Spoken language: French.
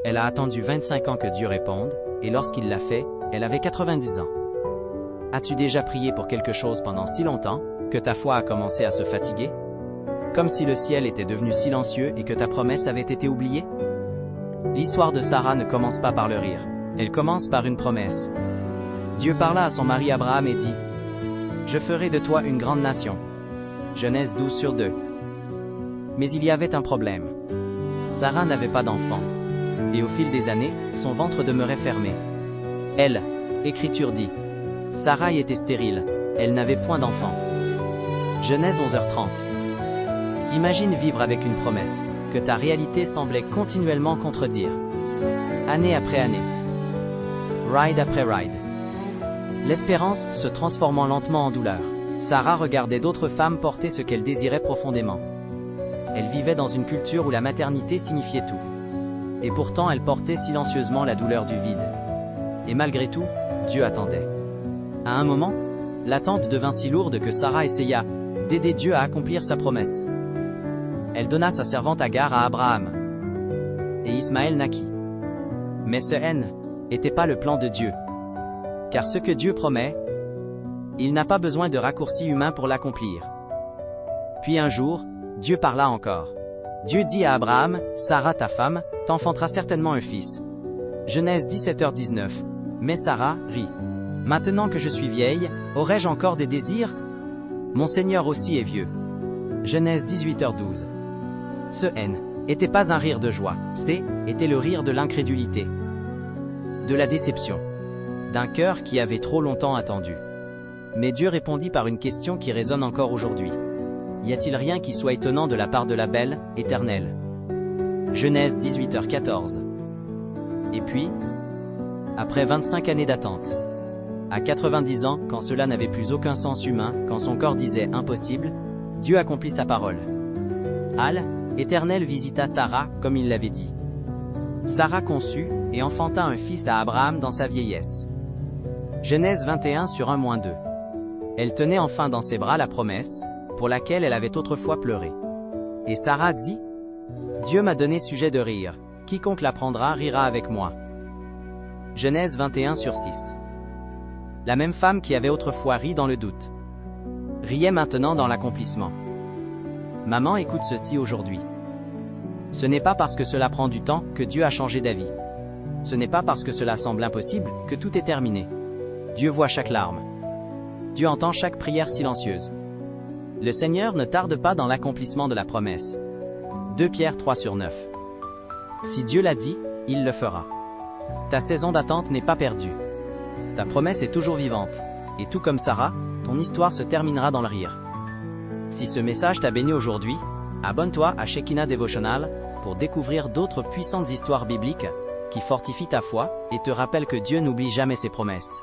Elle a attendu 25 ans que Dieu réponde, et lorsqu'il l'a fait, elle avait 90 ans. As-tu déjà prié pour quelque chose pendant si longtemps, que ta foi a commencé à se fatiguer? Comme si le ciel était devenu silencieux et que ta promesse avait été oubliée? L'histoire de Sarah ne commence pas par le rire, elle commence par une promesse. Dieu parla à son mari Abraham et dit: « Je ferai de toi une grande nation. » Genèse 12/2. Mais il y avait un problème. Sarah n'avait pas d'enfant. Et au fil des années, son ventre demeurait fermé. Elle, Écriture dit, Sarah était stérile, elle n'avait point d'enfant. Genèse 11h30. Imagine vivre avec une promesse, que ta réalité semblait continuellement contredire. Année après année. Ride après ride. L'espérance se transformant lentement en douleur. Sarah regardait d'autres femmes porter ce qu'elle désirait profondément. Elle vivait dans une culture où la maternité signifiait tout. Et pourtant elle portait silencieusement la douleur du vide. Et malgré tout, Dieu attendait. À un moment, l'attente devint si lourde que Sarah essaya d'aider Dieu à accomplir sa promesse. Elle donna sa servante Agar à Abraham. Et Ismaël naquit. Mais ce n'était pas le plan de Dieu. Car ce que Dieu promet, il n'a pas besoin de raccourcis humains pour l'accomplir. Puis un jour, Dieu parla encore. Dieu dit à Abraham, « Sarah ta femme, t'enfantera certainement un fils. » Genèse 17h19. Mais Sarah rit. « Maintenant que je suis vieille, aurais-je encore des désirs? Mon Seigneur aussi est vieux. » Genèse 18h12. Ce n'était pas un rire de joie, était le rire de l'incrédulité, de la déception, d'un cœur qui avait trop longtemps attendu. Mais Dieu répondit par une question qui résonne encore aujourd'hui. Y a-t-il rien qui soit étonnant de la part de la belle, éternelle? Genèse 18h14. Et puis, après 25 années d'attente, à 90 ans, quand cela n'avait plus aucun sens humain, quand son corps disait impossible, Dieu accomplit sa parole. L'Éternel visita Sarah, comme il l'avait dit. Sarah conçut et enfanta un fils à Abraham dans sa vieillesse. Genèse 21/1-2. Elle tenait enfin dans ses bras la promesse, pour laquelle elle avait autrefois pleuré. Et Sarah dit, « Dieu m'a donné sujet de rire, quiconque l'apprendra rira avec moi. » Genèse 21/6. La même femme qui avait autrefois ri dans le doute, riait maintenant dans l'accomplissement. Maman, écoute ceci aujourd'hui. Ce n'est pas parce que cela prend du temps que Dieu a changé d'avis. Ce n'est pas parce que cela semble impossible que tout est terminé. Dieu voit chaque larme. Dieu entend chaque prière silencieuse. Le Seigneur ne tarde pas dans l'accomplissement de la promesse. 2 Pierre 3/9. Si Dieu l'a dit, il le fera. Ta saison d'attente n'est pas perdue. Ta promesse est toujours vivante. Et tout comme Sarah, ton histoire se terminera dans le rire. Si ce message t'a béni aujourd'hui, abonne-toi à Shekinah Devotional pour découvrir d'autres puissantes histoires bibliques qui fortifient ta foi et te rappellent que Dieu n'oublie jamais ses promesses.